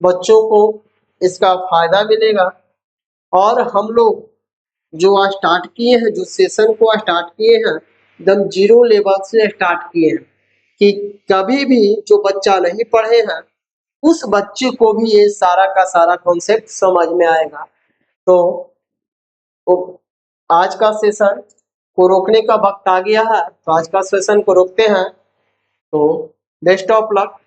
Speaker 1: बच्चों को इसका फायदा मिलेगा और हम लोग जो आज स्टार्ट किए हैं, जो सेशन को स्टार्ट किए हैं, एकदम जीरो लेवल से स्टार्ट किए हैं कि कभी भी जो बच्चा नहीं पढ़े हैं उस बच्चे को भी ये सारा का सारा कॉन्सेप्ट समझ में आएगा। तो आज का सेशन को रोकने का वक्त आ गया है, तो आज का सेशन को रोकते हैं। तो बेस्ट ऑफ लक।